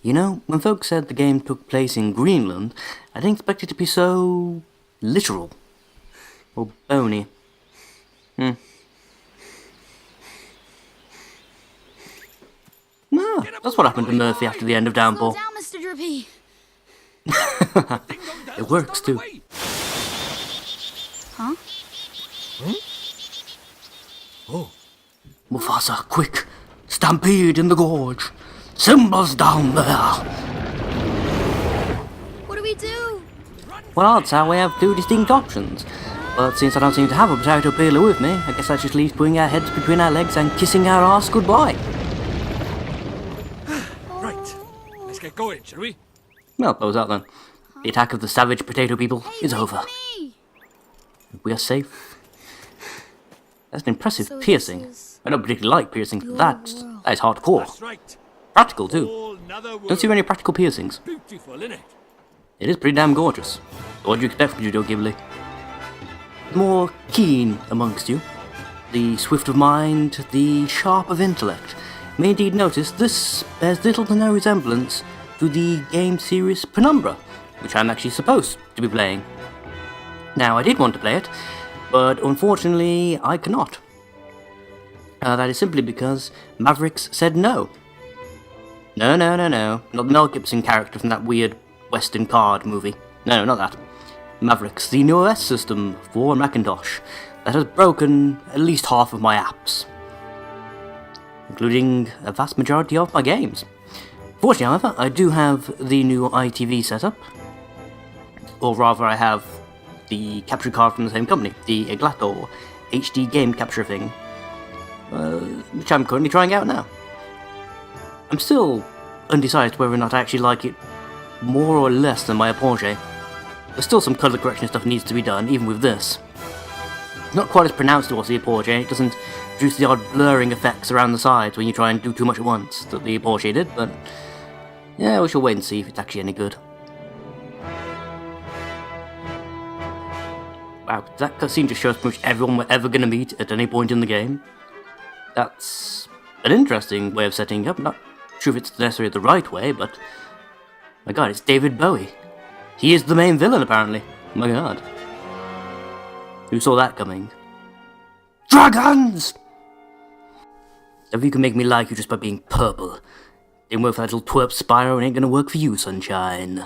You know, when folks said the game took place in Greenland, I didn't expect it to be so literal. Or bony. No, that's what happened to Murphy after the end of Downpour. Slow down, Mr. Drippy. It works too. Huh? Oh. Mufasa, quick! Stampede in the gorge! Simba's down there! What do we do? Well, odds are we have two distinct options. But since I don't seem to have a potato peeler with me, I guess that just leaves putting our heads between our legs and kissing our arse goodbye. Right. Let's get going, shall we? Well, close out then. The attack of the savage potato people is over. Me. We are safe. That's an impressive So this piercing. is I don't particularly like piercings, but that is hardcore. That's right. Practical too. Whole nother Don't see world. many practical piercings. Beautiful, innit? It is pretty damn gorgeous. What do you expect from Studio Ghibli? The more keen amongst you, the swift of mind, the sharp of intellect, may indeed notice this bears little to no resemblance to the game series Penumbra, which I'm actually supposed to be playing. Now, I did want to play it, but unfortunately I cannot. That is simply because Mavericks said no. No. Not the Mel Gibson character from that weird Western card movie. No, not that. Mavericks, the new OS system for Macintosh that has broken at least half of my apps, including a vast majority of my games. Fortunately, however, I do have the new ITV setup, or rather I have the capture card from the same company, the Eglato HD game capture thing, which I'm currently trying out now. I'm still undecided whether or not I actually like it more or less than my Apogee. There's still some colour correction stuff needs to be done, even with this. It's not quite as pronounced towards the Apogee, it doesn't produce the odd blurring effects around the sides when you try and do too much at once that the Apogee did, but yeah, we shall wait and see if it's actually any good. Wow, that cutscene just shows pretty much everyone we're ever going to meet at any point in the game. That's an interesting way of setting it up. Not sure if it's necessarily the right way, but my god, it's David Bowie. He is the main villain, apparently. Oh my god. Who saw that coming? Dragons! If you can make me like you just by being purple, didn't work for that little twerp Spyro and ain't gonna work for you, sunshine.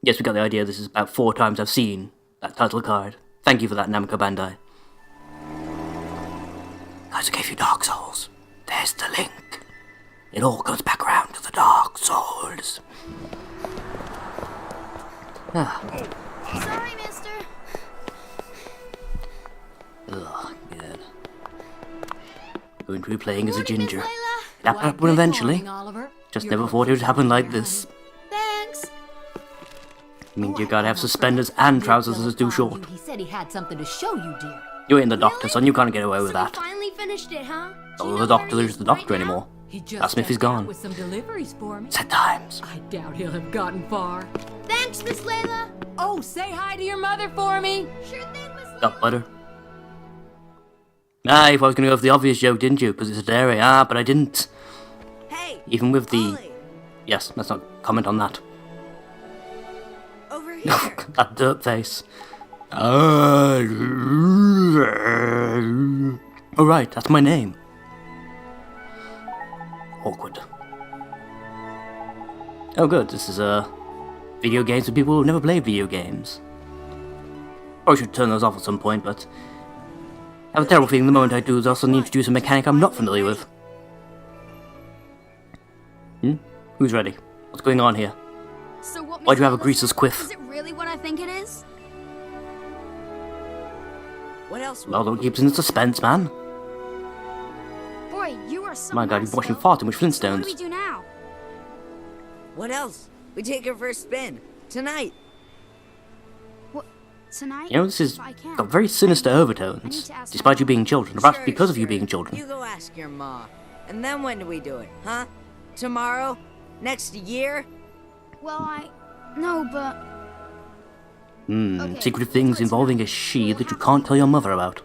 Yes, we got the idea. This is about 4 times I've seen that title card. Thank you for that, Namco Bandai. Guys, I gave you Dark Souls. There's the link. It all comes back around to the Dark Souls. Ah. Sorry, mister. Ugh, good. Going to be playing as a Morning, Miss ginger. Layla. It happened eventually. Morning, Oliver. Just You're never thought it would happen like this. Thanks. I mean, you gotta have suspenders and trousers that are too short. He said he had something to show you, dear. You ain't the doctor, son. You can't get away with So that. you finally finished it, huh? Do you Oh, know the doctor where he is the is right doctor now? anymore. He just That Smith is stepped out gone. with some deliveries for me. Sad times. I doubt he'll have gotten far. Thanks, Miss Layla. Oh, say hi to your mother for me. Sure thing, Miss Layla. Got butter. Ah, if I was gonna go for the obvious joke, didn't you? Because it's a dairy. Ah, but I didn't. Hey, Even with the... Ollie, Yes, let's not comment on that. over here. That dirt face. Oh right, that's my name. Awkward. Oh good, this is video games for people who've never played video games. Probably should turn those off at some point, but I have a terrible feeling the moment I do is also introduce a mechanic I'm not familiar with. Who's ready? What's going on here? So what Why'd you Miss have a Layla greaser's said, quiff? Is it really what I think it is? What else? Well, don't keep us in suspense, man. Boy, you are so My god, nice, you're watching Phil. far too much So what Flintstones. do we do now? What else? We take her for a spin tonight. What? Tonight? You know, this has If I can. got very sinister I need overtones, to ask despite my you mom. being children, or perhaps Sure, because of you sure. being children. You go ask your ma. And then when do we do it, huh? Tomorrow? Next year? Well, No, but... Okay, Secretive let's things go involving tonight. a she We'll that you have can't to- tell your mother about.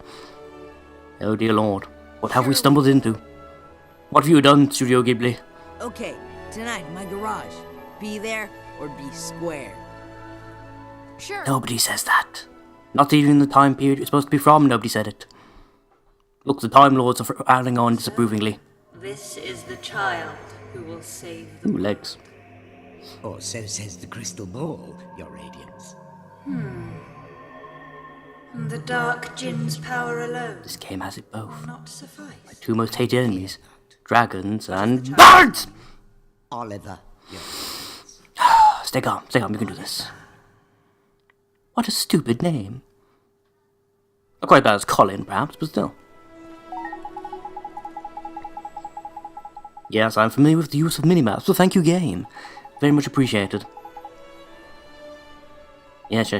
Oh dear lord, what have we Sure. stumbled into? What have you done, Studio Ghibli? Okay, Tonight in my garage. Be there or be square. Sure. Nobody says that. Not even in the time period it's supposed to be from, nobody said it. Look, the Time Lords are adding on disapprovingly. This is the child who will save the Ooh, legs. Or so says the crystal ball, Your Radiance. The Dark Jinn's power alone This game has it both. will not suffice. Two most hated enemies. Dragons and birds! Oliver, Your Stay calm, you can do this. What a stupid name. Not quite as bad as Colin, perhaps, but still. Yes, I'm familiar with the use of minimaps, so thank you, game. Very much appreciated. Yes.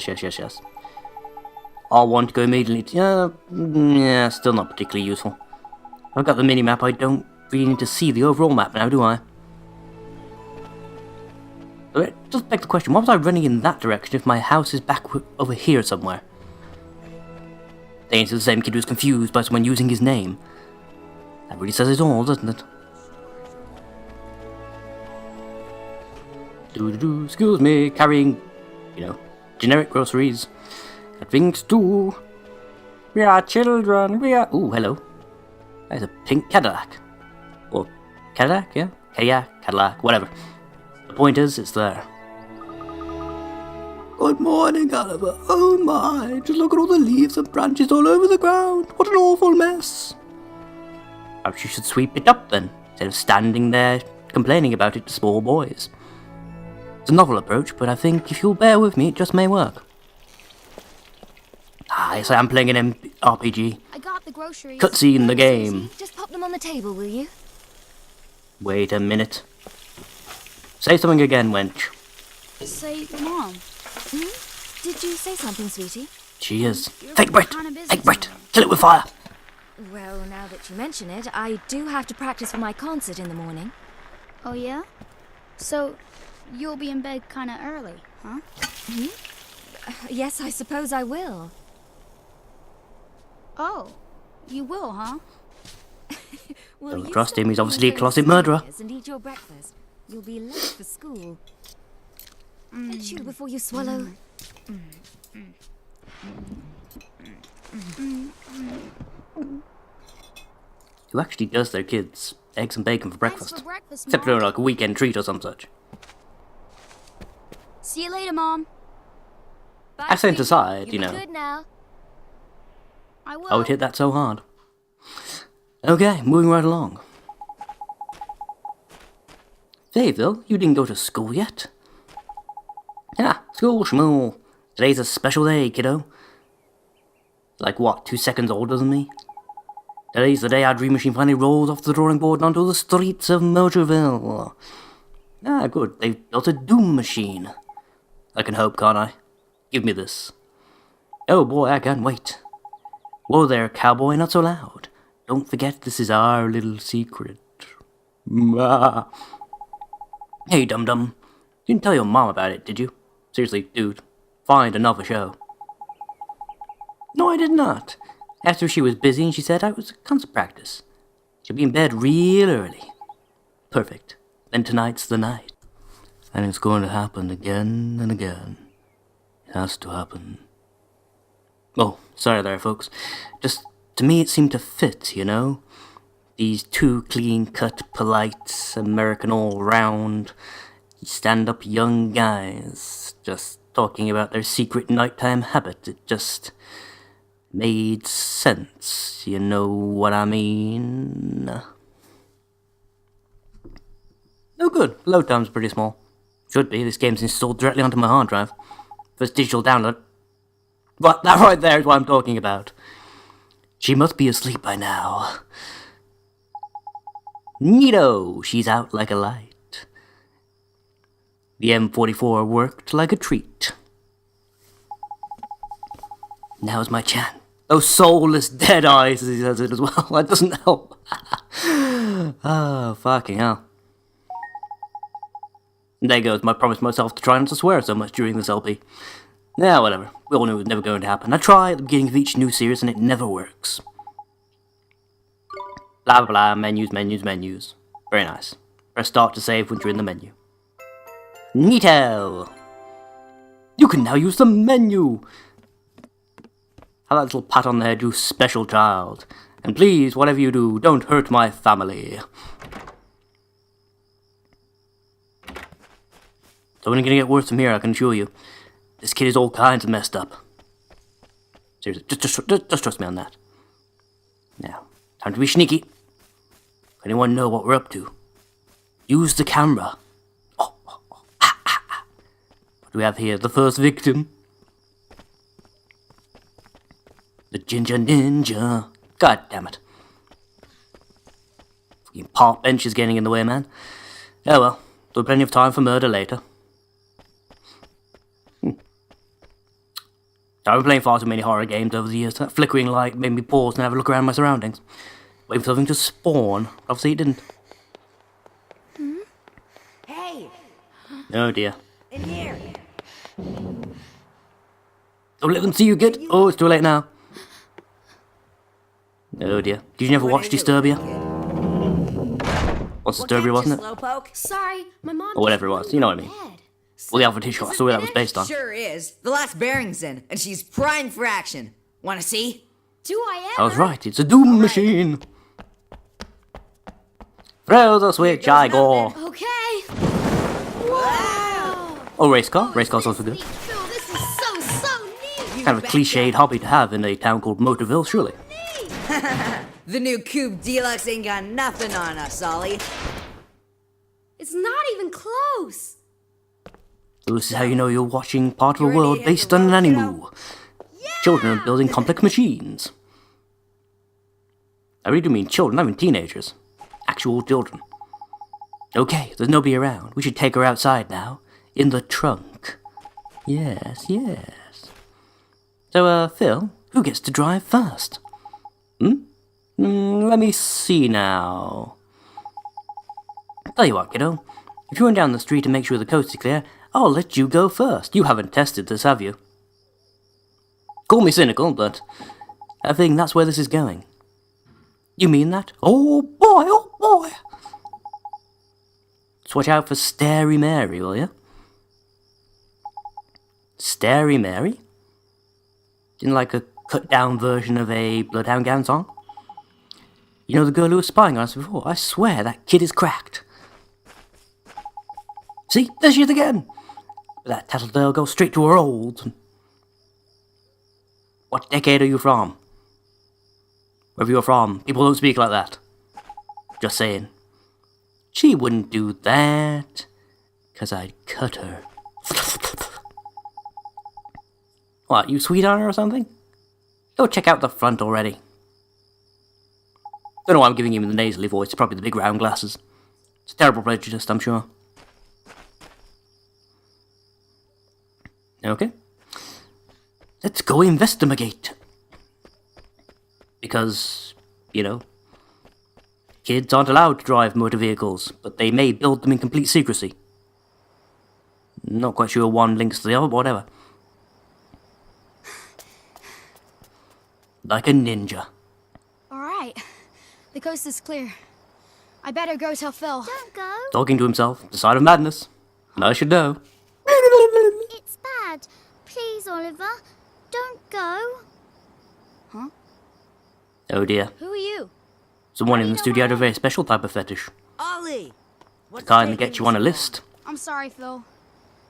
I want to go immediately to... yeah, still not particularly useful. I've got the minimap, I don't really need to see the overall map now, do I? So it does beg the question, why was I running in that direction if my house is back over here somewhere? Ain't the same kid who's confused by someone using his name. That really says it all, doesn't it? Excuse me, carrying, generic groceries. Got things to do. We are children, we are... Ooh, hello. There's a pink Cadillac. Or Cadillac, yeah? Cadillac, whatever. The point is, it's there. Good morning, Oliver. Oh my, just look at all the leaves and branches all over the ground. What an awful mess. Perhaps you should sweep it up then, instead of standing there complaining about it to small boys. It's a novel approach, but I think if you'll bear with me, it just may work. Yes, I am playing an RPG. I got the groceries. Cutscene in the game. Just pop them on the table, will you? Wait a minute. Say something again, wench. Say, Mom. Did you say something, sweetie? She is. You're Fake Brit! kinda busy Fake Brit! today. Kill it with fire! Well, now that you mention it, I do have to practice for my concert in the morning. Oh, yeah? So, you'll be in bed kinda early, huh? Yes, I suppose I will. Oh, you will, huh? Well, Don't you trust stop him, he's being obviously a so closet murderer. serious and eat your breakfast. You'll be late for school. Chew before you swallow. Who actually does their kids eggs and bacon for breakfast? Thanks for breakfast, Except Mom. for like a weekend treat or some such. See you later, Mom. Bye, Accent sweetie. aside, You be good now. I will. I would hit that so hard. Okay, moving right along. Fayetteville, you didn't go to school yet? Yeah, school schmool. Today's a special day, kiddo. Like what, 2 seconds older than me? Today's the day our dream machine finally rolls off the drawing board and onto the streets of Motorville. Ah, good, they've built a Doom machine. I can hope, can't I? Give me this. Oh boy, I can't wait. Whoa there, cowboy, not so loud. Don't forget this is our little secret. Ah. Hey, dum-dum. You didn't tell your mom about it, did you? Seriously, dude. Find another show. No, I did not. Asked her if she was busy and she said I was concert practice. She'll be in bed real early. Perfect. Then tonight's the night. And it's going to happen again and again. It has to happen. Oh, sorry there, folks. Just, to me it seemed to fit, you know? These two clean-cut, polite, American all-round, stand-up young guys just talking about their secret nighttime habit. It just made sense, you know what I mean? Oh good, load time's pretty small. Should be, this game's installed directly onto my hard drive. First digital download. But that right there is what I'm talking about. She must be asleep by now. Neato! She's out like a light. The M44 worked like a treat. Now's my chance. Those soulless dead eyes, as he says it as well. That doesn't help. Oh, fucking hell. There goes my promise to myself to try not to swear so much during this LP. Yeah, whatever. We all knew it was never going to happen. I try at the beginning of each new series and it never works. Blah blah blah, menus. Very nice. Press start to save once you're in the menu. Neato! You can now use the menu! Have that little pat on the head, you special child. And please, whatever you do, don't hurt my family. It's only gonna get worse from here, I can assure you. This kid is all kinds of messed up. Seriously, just trust me on that. Now, time to be sneaky. Anyone know what we're up to? Use the camera. Oh. What do we have here? The first victim. The Ginger Ninja. God damn it. Fucking park bench is getting in the way, man. Oh well, there'll be plenty of time for murder later. I've been playing far too many horror games over the years. That flickering light made me pause and have a look around my surroundings. Wait for something to spawn. Obviously it didn't. Hey, Oh dear. in here. Don't let them see you, kid. Oh, it's too late now. Oh dear. Did you never watch Disturbia? What's Disturbia, wasn't it? Slowpoke? Sorry, my mom. Or whatever it was. You know what I mean. Well, the Alpha Hitchcock story that was based on. Sure is. The last bearing's in, and she's primed for action. Wanna see? Do I I ever? was right. It's a doom machine. Throw the switch, I go. Okay. Oh, race car. Race car's also good. Phil, this is so neat. Kind of a cliched hobby to have in a town called Motorville, surely. The new Coupe Deluxe ain't got nothing on us, Ollie. It's not even close. So this is how you know you're watching part of a You ready world to hit based the on an road, animal. Children are building complex machines. I really do mean children, not even teenagers. Actual children. Okay, there's nobody around. We should take her outside now. In the trunk. Yes. So, Phil, who gets to drive first? Let me see now. Tell you what, kiddo. If you run down the street and make sure the coast is clear, I'll let you go first. You haven't tested this, have you? Call me cynical, but I think that's where this is going. You mean that? Oh boy! Just watch out for Starey Mary, will you? Starey Mary? Isn't like a cut-down version of a Bloodhound Gang song? You know the girl who was spying on us before? I swear that kid is cracked. See? There she is again! That tattletale goes straight to her old. What decade are you from? Wherever you're from, people don't speak like that. Just saying. She wouldn't do that. 'Cause I'd cut her. What, you sweet on her or something? Go check out the front already. Don't know why I'm giving him the nasally voice, probably the big round glasses. It's a terrible prejudice, I'm sure. Okay. Let's go investigate. Because, you know, kids aren't allowed to drive motor vehicles, but they may build them in complete secrecy. Not quite sure one links to the other, but whatever. Like a ninja. Alright. The coast is clear. I better go tell Phil. Don't go. Talking to himself, the sign of madness. And I should know. It's bad. Please, Oliver, don't go. Oh dear. Who are you? Someone in the studio had a very special type of fetish. Ollie! The What's kind that taking gets you on a so list. I'm sorry, Phil.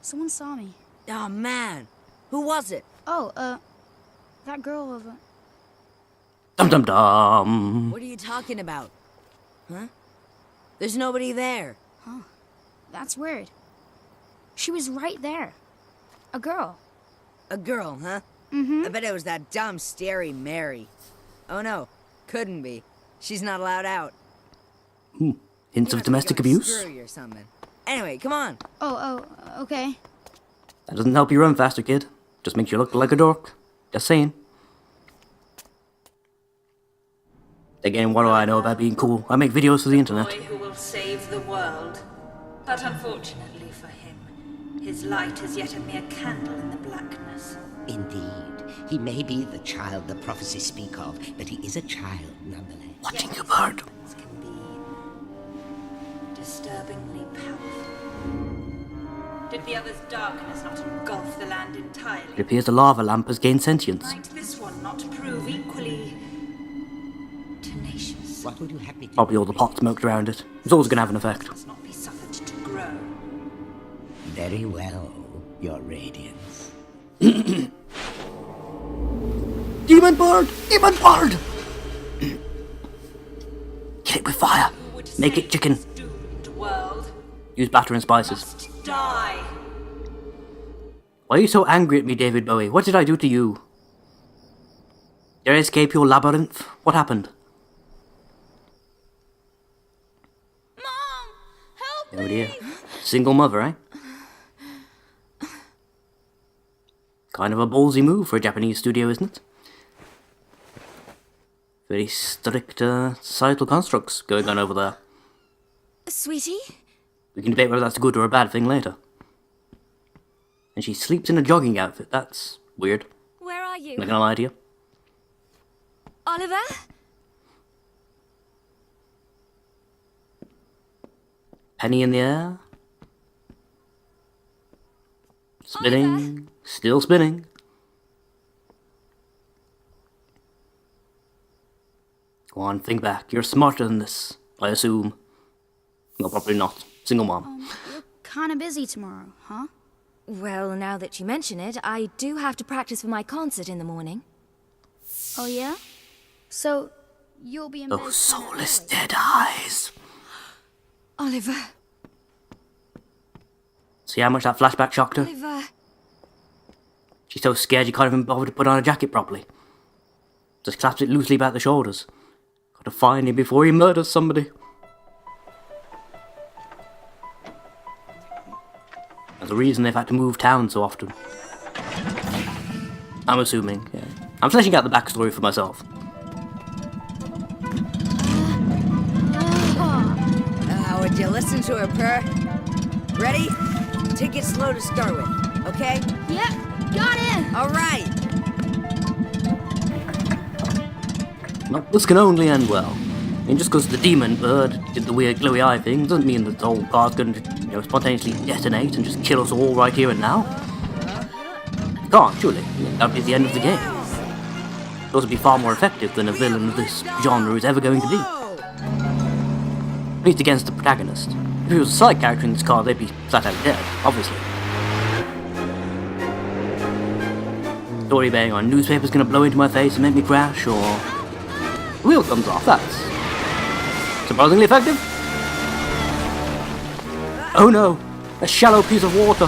Someone saw me. long? Oh, man. Who was it? Oh, that girl over. Dum dum dum. What are you talking about? Huh? There's nobody there. That's weird. She was right there. A girl. A girl, huh? Mm-hmm. I bet it was that dumb, starey Mary. Oh no, couldn't be. She's not allowed out. Hints of domestic abuse? Screw you or something. Anyway, come on. Oh, okay. That doesn't help you run faster, kid. Just makes you look like a dork. Just saying. Again, what do I know about being cool? I make videos for the internet. Boy who will save the world. But unfortunately for him, his light is yet a mere candle in the blackness. Indeed. He may be the child the prophecies speak of, but he is a child nonetheless. Watching you, bird. Can be disturbingly powerful. Did the other's darkness not engulf the land It entirely? appears the lava lamp has gained sentience. Might this one not prove equally tenacious? What would you have me do? Probably all the pot smoked around it. It's always going to have an effect. Must not be suffered to grow. Very well, Your Radiance. Demon bird! Demon bird! Kill it with fire. Make it chicken. Doomed world Use batter and spices. must die. Why are you so angry at me, David Bowie? What did I do to you? Did I escape your labyrinth? What happened? Mom, help Oh dear. Single mother, eh? Kind of a ballsy move for a Japanese studio, isn't it? Very strict societal constructs going on over there. Sweetie? We can debate whether that's a good or a bad thing later. And she sleeps in a jogging outfit. That's weird. Where are you? Not gonna lie to you. Oliver? Penny in the air. Spinning. Still spinning. Go on, think back. You're smarter than this, I assume. No, probably not. Single mom. You're kind of busy tomorrow, huh? Well, now that you mention it, I do have to practice for my concert in the morning. Oh, yeah? So, you'll be in bed Oh, kinda soulless early. dead eyes. Oliver, See how much that flashback shocked her? Oliver. She's so scared she can't even bother to put on a jacket properly. Just claps it loosely about the shoulders. Gotta find him before he murders somebody. There's a reason they've had to move town so often. I'm assuming, yeah. I'm fleshing out the backstory for myself. Would you listen to her purr? Ready? Take it slow to start with, okay? Yeah, got it! All right. No, this can only end well. I mean, just because the demon bird did the weird glowy eye thing doesn't mean that the whole car's going to, spontaneously detonate and just kill us all right here and now. It can't, surely. That would be the end of the game. It would be far more effective than a villain of this genre is ever going to be. At least against the protagonist. If he was a side character in this car, they'd be flat out dead, obviously. Story bang on newspaper's gonna blow into my face and make me crash, or the wheel comes off. That's surprisingly effective. Oh no, a shallow piece of water.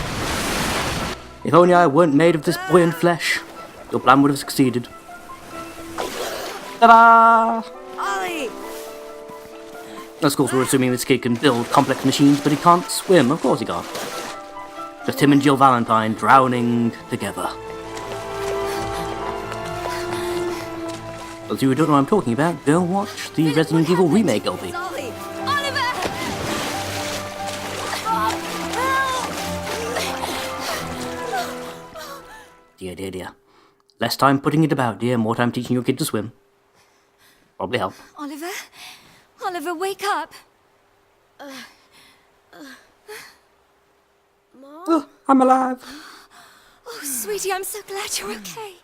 If only I weren't made of this buoyant flesh, your plan would have succeeded. Ta-da! Ollie! Of course, we're assuming this kid can build complex machines, but he can't swim. Of course he can't. Just him and Jill Valentine drowning together. Those of you who don't know what I'm talking about, go watch the Resident Evil remake LP. Ollie! Oliver! Dear, dear, dear. Less time putting it about, dear. More time teaching your kid to swim. Probably help. Oliver? Oliver, wake up! Oh, I'm alive. Oh, sweetie, I'm so glad you're okay.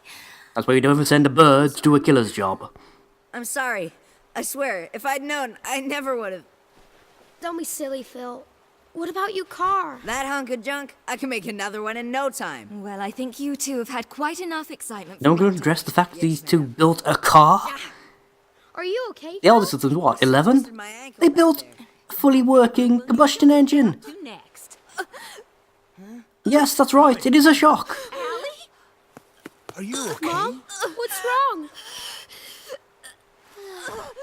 That's why you don't ever send a bird to do a killer's job. I'm sorry. I swear, if I'd known, I never would have. Don't be silly, Phil. What about your car? That hunk of junk, I can make another one in no time. Well, I think you two have had quite enough excitement. No one can address the fact that these two built a car? Are you okay? The eldest of them, what, 11? My ankle They right built there. a fully working combustion engine. Who next? Yes, that's right. It is a shock. Are you okay? Mom? What's wrong?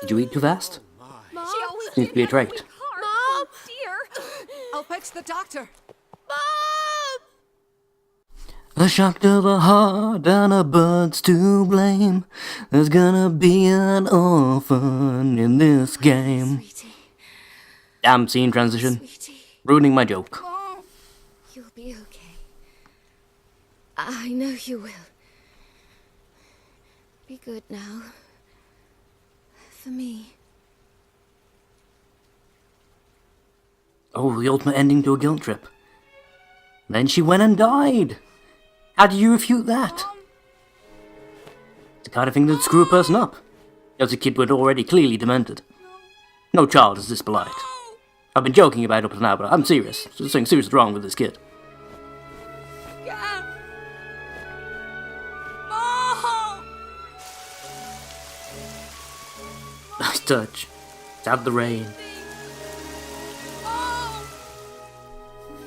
Did you eat too fast? Mom? Seems to be a trait. Mom? Dear! I'll fetch the doctor. Mom! A shock to the heart and a bird's to blame. There's gonna be an orphan in this game. Sweetie, Damn scene transition. sweetie. Ruining my joke. Mom? You'll be okay. I know you will. Be good now. For me. Oh, the ultimate ending to a guilt trip. Then she went and died. How do you refute that? It's the kind of thing that'd screw a person up. As a kid were already clearly demented. No child is this polite. I've been joking about it up to now, but I'm serious. There's something seriously wrong with this kid. Nice touch. It's out the rain.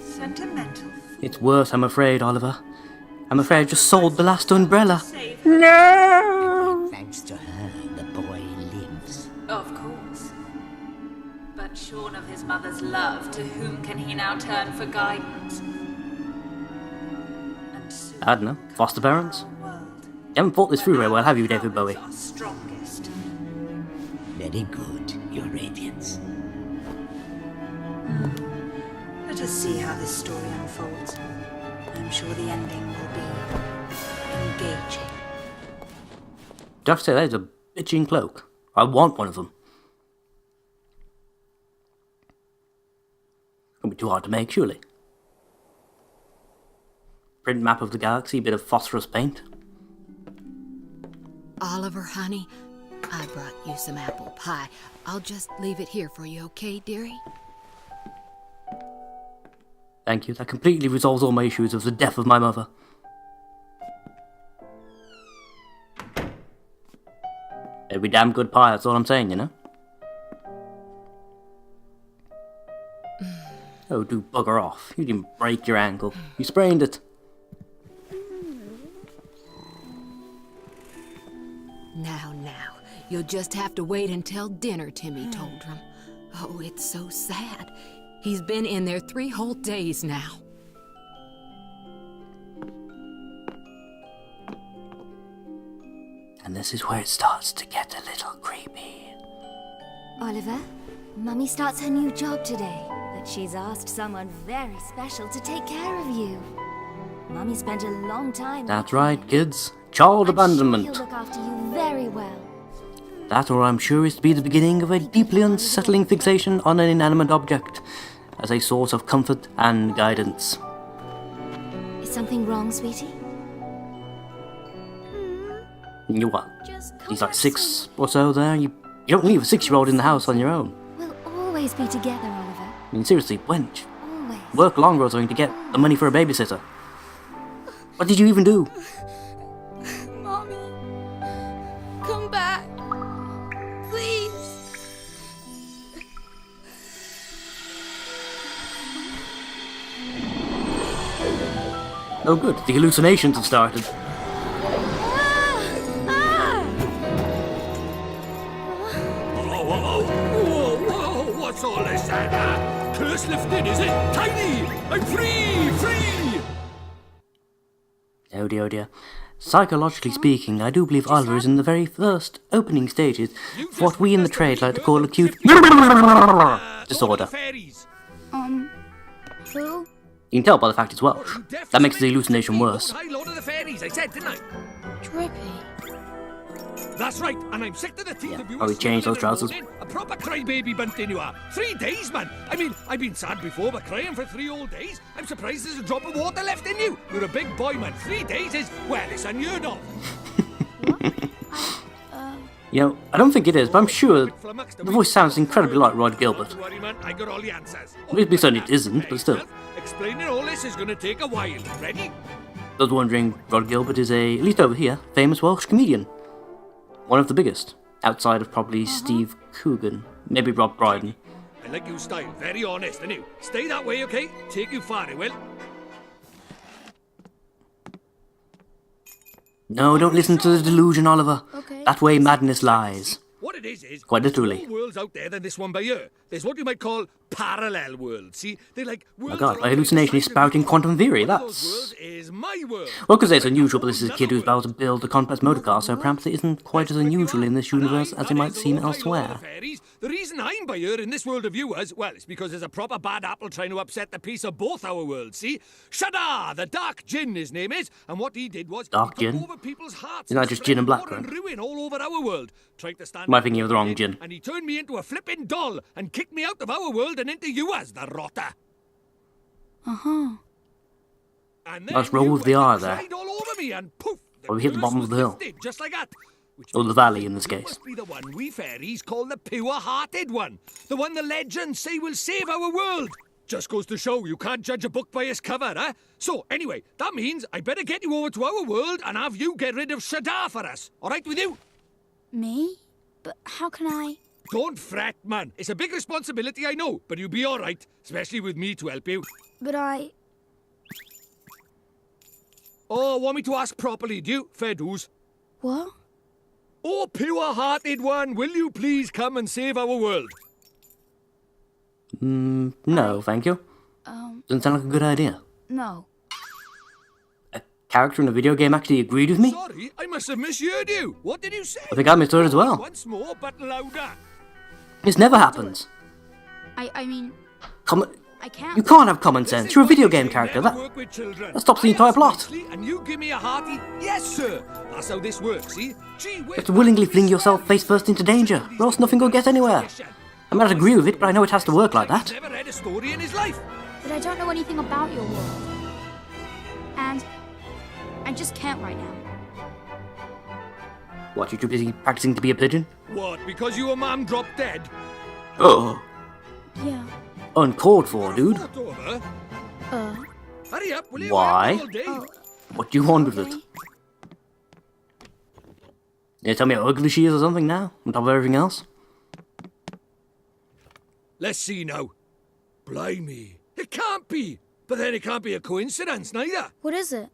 Sentimental. It's worse, I'm afraid, Oliver. I'm afraid I just sold the last umbrella. Save her. No! Thanks to her, the boy lives. Of course. But shorn of his mother's love, to whom can he now turn for guidance? And soon I don't know. Foster parents? our world, You haven't thought this through very well, have you, David Bowie? our strongest. Very good, Your Radiance. Let us see how this story unfolds. I'm sure the ending will be engaging. Do I have to say, that is a bitching cloak. I want one of them. Won't be too hard to make, surely. Print map of the galaxy, bit of phosphorus paint. Oliver, honey, I brought you some apple pie. I'll just leave it here for you, okay, dearie? Thank you, that completely resolves all my issues of the death of my mother. It'd be damn good pie, that's all I'm saying, you know? Oh, do bugger off. You didn't break your ankle. You sprained it. Now, you'll just have to wait until dinner, Timmy told him. Oh, it's so sad. He's been in there 3 whole days now. And this is where it starts to get a little creepy. Oliver, Mummy starts her new job today, but she's asked someone very special to take care of you. Mummy spent a long time. That's right, kids. Child I'm sure abandonment. he'll look after you very well. That, or I'm sure, is to be the beginning of a deeply unsettling fixation on an inanimate object as a source of comfort and guidance. Is something wrong, sweetie? You what? Just He's like 6 or so there. You don't leave a 6-year-old in the house on your own. We'll always be together, Oliver. I mean, seriously, wench. Always. Work longer or something to get the money for a babysitter. What did you even do? Mommy, come back. Please. Oh good, the hallucinations have started. Whoa, what's all this? Curse lifted, is it? Tiny! I'm free! Oh dear. Psychologically speaking, I do believe Oliver is in the very first opening stages of what we in the trade like to call acute disorder. Fairies. Who? You can tell by the fact it's Welsh. That makes the hallucination worse. High Lord of the Fairies, I said, didn't I? Drippy. That's right, and I'm sick to the teeth of you. Oh, he changed those trousers. A proper crybaby bunting you are. 3 days, man. I mean, I've been sad before, but crying for 3 whole days? I'm surprised there's a drop of water left in you. You're a big boy, man. 3 days is, well, it's unheard of. You know, I don't think it is, but I'm sure the voice sounds incredibly like Rod Gilbert. Don't worry, man. I got all the answers. Maybe certainly it isn't, but still. Explaining all this is going to take a while. Ready? Those wondering, Rod Gilbert is a, at least over here, famous Welsh comedian. One of the biggest, outside of probably Steve Coogan, maybe Rob Brydon. I like your style. Very honest, and you. Stay that way, okay? Take you far, it will. No, don't listen to the delusion, Oliver. Okay. That way madness lies. What it is Quite literally. there's more worlds out there than this one by here. There's what you might call parallel worlds. See, they're like worlds. God, that my are hallucination is inside of spouting you. quantum theory, One of those that's... worlds is my world. Well, because it's unusual, but this is a kid who's about to build a complex motor car, so perhaps it isn't quite as unusual in this universe as it might seem elsewhere. The reason I'm by here in this world of yours, well, it's because there's a proper bad apple trying to upset the peace of both our worlds, see? Shadar, the Dark Djinn, his name is, and what he did was... Dark he took Djinn? over people's hearts Isn't that just spread gin and war blackcurrant? ruin all over our world. tried to stand Am I up thinking of the wrong Jin? and he turned me into a flipping doll and kicked me out of our world and into yours, the rotter. Uh-huh. And Nice then roll you with the went R and there. cried all over me and poof, Well, we hit the curse bottom was of the hill. lifted, just like that. Which Or the means valley, in this you case. must be the one we fairies call the pure-hearted one. The one the legends say will save our world. Just goes to show you can't judge a book by its cover, eh? So, anyway, that means I better get you over to our world and have you get rid of Shadar for us. All right with you? Me? But how can I? Don't fret, man. It's a big responsibility, I know, but you'll be all right, especially with me to help you. But I... Oh, want me to ask properly, do you? Fair dues. What? Oh, pure-hearted one, will you please come and save our world? No, thank you. Doesn't sound like a good idea. No. A character in a video game actually agreed with me? Sorry, I must have misheard you. What did you say? I think I misheard as well. Once more, but louder. This never happens. I mean, Common... I can't. You can't have common sense. You're a video game Never character. work with children. That stops the I entire ask plot. nicely, and you give me a hearty, yes, sir. That's how this works, see? Gee, You have to willingly fling yourself face first into danger, or else nothing will get anywhere. I might not agree with it, but I know it has to work like that. Never read a story in his life. But I don't know anything about your world. And I just can't right now. What, you too busy practicing to be a pigeon? What, because your mum dropped dead? Oh, Yeah. uncalled for, dude. Thought over. Uh. Hurry up, will you? Why? I'm all day. Oh. What do you want with it? Okay. Yeah, tell me how ugly she is or something now, on top of everything else? Let's see now. Blimey. It can't be. But then it can't be a coincidence, neither. What is it?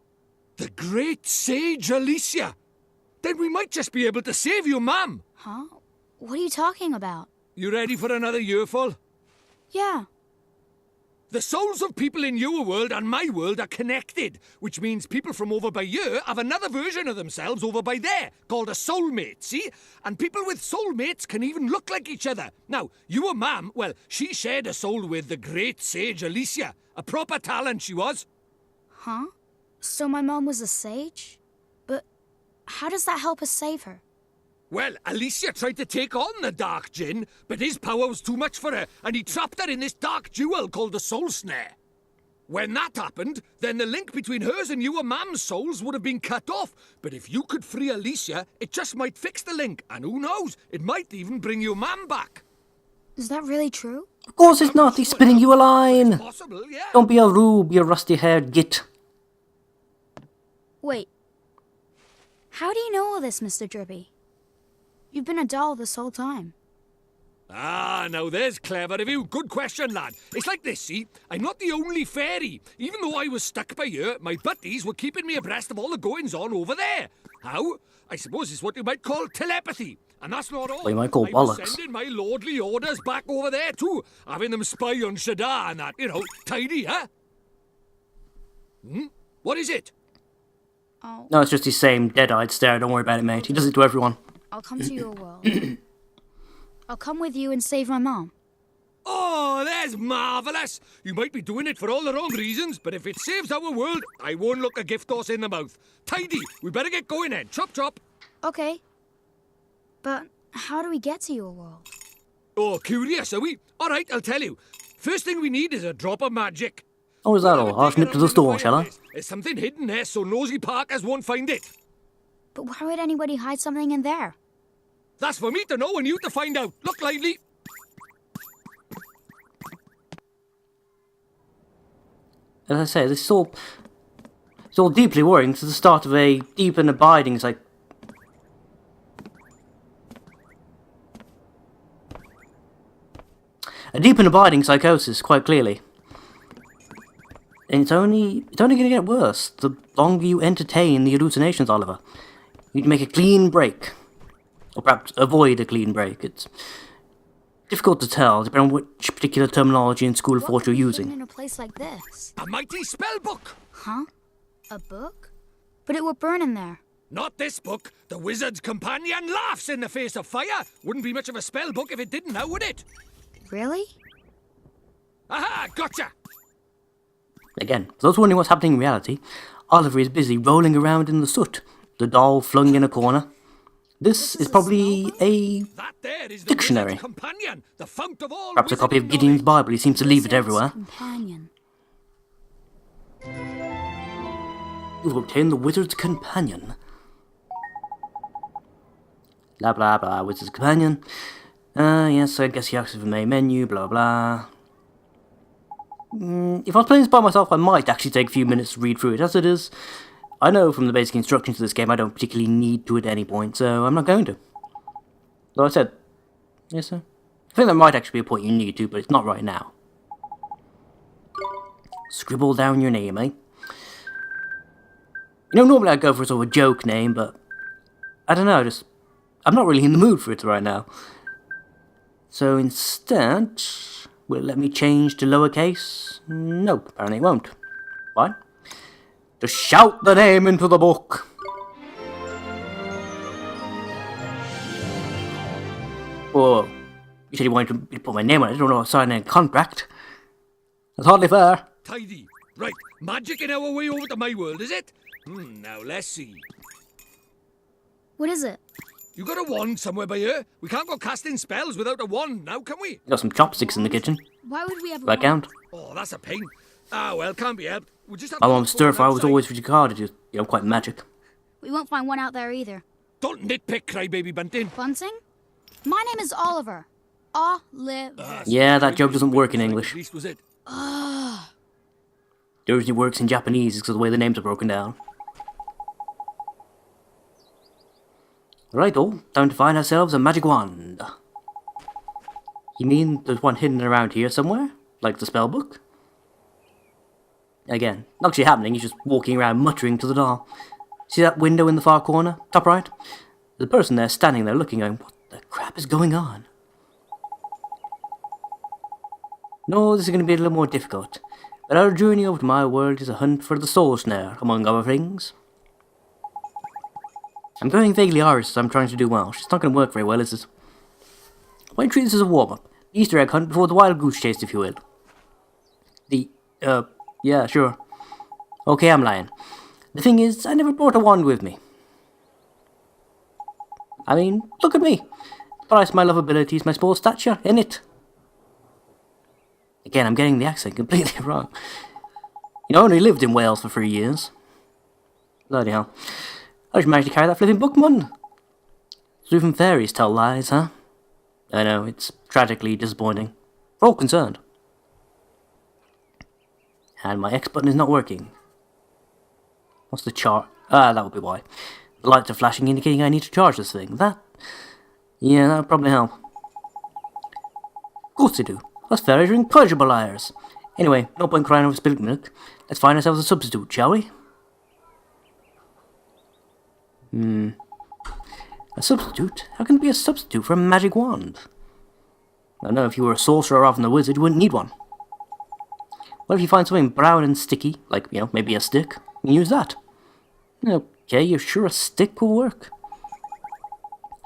The great sage Alicia. Then we might just be able to save your mum. Huh? What are you talking about? You ready for another earful? Yeah. The souls of people in your world and my world are connected, which means people from over by here have another version of themselves over by there, called a soulmate, see? And people with soulmates can even look like each other. Now, your mum, well, she shared a soul with the great sage Alicia. A proper talent she was. Huh? So my mom was a sage? But how does that help us save her? Well, Alicia tried to take on the Dark Djinn, but his power was too much for her, and he trapped her in this dark jewel called the Soul Snare. When that happened, then the link between hers and your mum's souls would have been cut off. But if you could free Alicia, it just might fix the link, and who knows, it might even bring your mum back. Is that really true? Of course it's not, he's spinning you a line! Possible, yeah. Don't be a rube, you rusty-haired git. Wait. How do you know all this, Mr. Drippy? You've been a doll this whole time. Ah, now there's clever of you. Good question, lad. It's like this, see? I'm not the only fairy. Even though I was stuck by here, my buddies were keeping me abreast of all the goings-on over there. How? I suppose it's what you might call telepathy. And that's not all. Well, you might call I was bollocks. sending my lordly orders back over there, too. Having them spy on Shadar and that, you know, tidy, huh? What is it? Oh, No, it's just his same dead-eyed stare, don't worry about it, mate. He does it to everyone. I'll come to your world. I'll come with you and save my mom. Oh, that's marvellous! You might be doing it for all the wrong reasons, but if it saves our world, I won't look a gift horse in the mouth. Tidy! We better get going then. Chop chop! Okay. But how do we get to your world? Oh, curious, are we? Alright, I'll tell you. First thing we need is a drop of magic. Oh, is that all? I'll snip to the store, shall I? There's something hidden there so nosy Parkers won't find it. But why would anybody hide something in there? That's for me to know and you to find out. Look lively. As I say, it's all deeply worrying. It's the start of a deep and abiding psychosis, quite clearly. And it's only going to get worse the longer you entertain the hallucinations, Oliver. You need to make a clean break, or perhaps avoid a clean break. It's difficult to tell, depending on which particular terminology and school of thought you're using. In a place like this? A mighty spell book. Huh? A book? But it would burn in there. Not this book. The Wizard's Companion laughs in the face of fire. Wouldn't be much of a spell book if it didn't now, would it? Really? Aha, gotcha. Again, for those wondering what's happening in reality, Oliver is busy rolling around in the soot, the doll flung in a corner. This is probably a That there is the dictionary. wizard's companion, the fount of all Perhaps a copy of wizarding Gideon's Bible. He seems to leave it everywhere. Companion. You've obtained the Wizard's Companion. Blah blah blah, Wizard's Companion. Yes, I guess you access the main menu, blah blah. If I was playing this by myself, I might actually take a few minutes to read through it. As it is, I know from the basic instructions to this game I don't particularly need to at any point, so I'm not going to. Like I said, yes sir. I think there might actually be a point you need to, but it's not right now. Scribble down your name, eh? You know, normally I'd go for a sort of a joke name, but I don't know, I'm not really in the mood for it right now. So instead, will it let me change to lowercase? Nope, apparently it won't. Fine. Just shout the name into the book. Whoa, you said you wanted to put my name on it. I don't know, signing a contract. That's hardly fair. Tidy. Right, magic in our way over to my world, is it? Now let's see. What is it? You got a wand somewhere by here? We can't go casting spells without a wand now, can we? Got some chopsticks in the kitchen. Why would we have Do I count? Oh, that's a pain. Ah, well, can't be helped. We just have My to mom's look stir for fry one was outside. always regarded as, quite magic. We won't find one out there either. Don't nitpick, crybaby bunting. Bunting? My name is Oliver. Oliver. Yeah, that joke doesn't work in English. At least was it. It usually works in Japanese because of the way the names are broken down. Right, time to find ourselves a magic wand. You mean there's one hidden around here somewhere? Like the spell book? Again, not actually happening, he's just walking around muttering to the doll. See that window in the far corner? Top right? There's a person there standing there looking, going, what the crap is going on? No, this is going to be a little more difficult. But our journey over to my world is a hunt for the soul snare, among other things. I'm going vaguely Irish as I'm trying to do Welsh. It's not going to work very well, is it? Why treat this as a warm-up? Easter egg hunt before the wild goose chase, if you will. Yeah, sure. Okay, I'm lying. The thing is, I never brought a wand with me. I mean, look at me. The price of my lovability is my small stature, innit? Again, I'm getting the accent completely wrong. You know, I only lived in Wales for 3 years. Bloody hell. I just managed to carry that flipping book, man. So even fairies tell lies, huh? I know, it's tragically disappointing. We're all concerned. And my X button is not working. What's the chart? Ah, that would be why. The lights are flashing, indicating I need to charge this thing. Yeah, that would probably help. Of course they do. Us fairies are incorrigible liars. Anyway, no point crying over spilled milk. Let's find ourselves a substitute, shall we? A substitute? How can it be a substitute for a magic wand? I know if you were a sorcerer rather than a wizard, you wouldn't need one. What if you find something brown and sticky, like, maybe a stick? You can use that. Okay, you're sure a stick will work?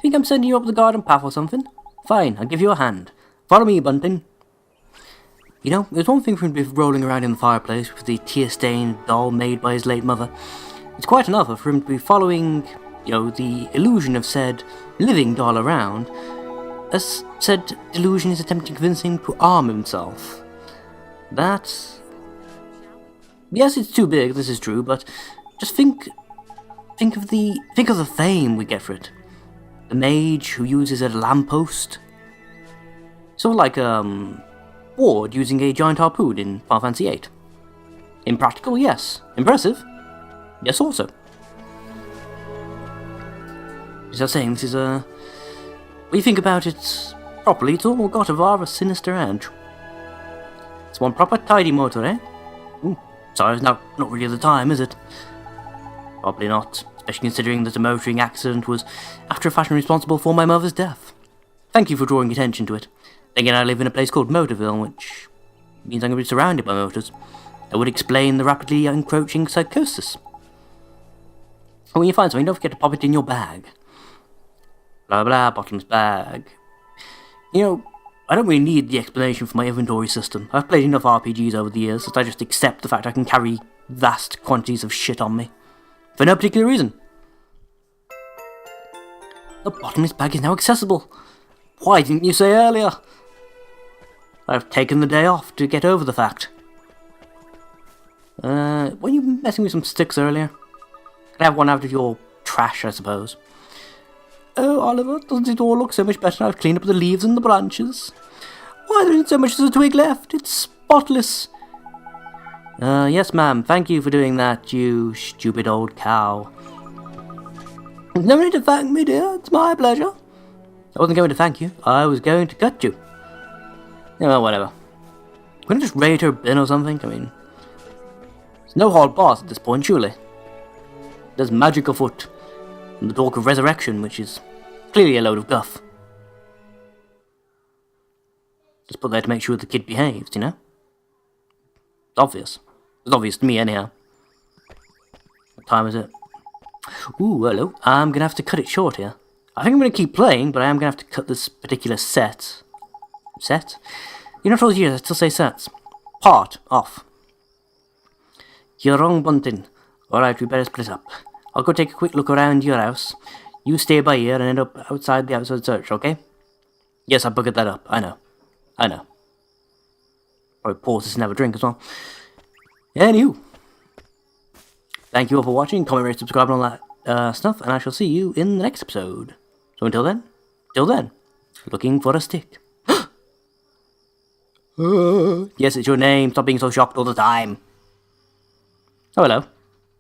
Think I'm sending you up the garden path or something? Fine, I'll give you a hand. Follow me, Bunting. There's one thing for him to be rolling around in the fireplace with the tear-stained doll made by his late mother. It's quite another for him to be following, the illusion of said living doll around, as said delusion is attempting to convince him to arm himself. Yes, it's too big, this is true, but just think of the fame we get for it. The mage who uses a lamppost. Sort of like, Ward using a giant harpoon in Final Fantasy VIII. Impractical, yes. Impressive? Yes, also. As I was saying, this is when you think about it properly, it's all got a rather sinister edge. It's one proper tidy motor, eh? Sorry, it's not really the time, is it? Probably not, especially considering that the motoring accident was after a fashion responsible for my mother's death. Thank you for drawing attention to it. Again, I live in a place called Motorville, which means I'm going to be surrounded by motors. That would explain the rapidly encroaching psychosis. And when you find something, don't forget to pop it in your bag. Blah blah, bottom's bag. I don't really need the explanation for my inventory system. I've played enough RPGs over the years that I just accept the fact I can carry vast quantities of shit on me. For no particular reason. The bottomless bag is now accessible. Why didn't you say earlier? I've taken the day off to get over the fact. Were you messing with some sticks earlier? Could I have one out of your trash, I suppose? Oh, Oliver, doesn't it all look so much better now I've cleaned up the leaves and the branches? Why, there isn't so much as a twig left. It's spotless. Yes, ma'am. Thank you for doing that, you stupid old cow. No need to thank me, dear. It's my pleasure. I wasn't going to thank you. I was going to cut you. Yeah, well, whatever. Couldn't I just raid her bin or something? I mean, there's no hard boss at this point, surely. There's magic afoot, and the talk of resurrection, which is clearly a load of guff. Just put there to make sure the kid behaves, you know? It's obvious. It's obvious to me, anyhow. What time is it? Ooh, hello. I'm gonna have to cut it short here. I think I'm gonna keep playing, but I am gonna have to cut this particular set. Set? You're not all here, I still say sets. Part off. You're wrong, Bunting. Alright, we better split up. I'll go take a quick look around your house. You stay by here and end up outside the outside search, okay? Yes, I buggered that up. I know. Probably pause this and have a drink as well. Anywho. Thank you all for watching. Comment, rate, subscribe, and all that stuff. And I shall see you in the next episode. So until then, looking for a stick. Yes, it's your name. Stop being so shocked all the time. Oh, hello.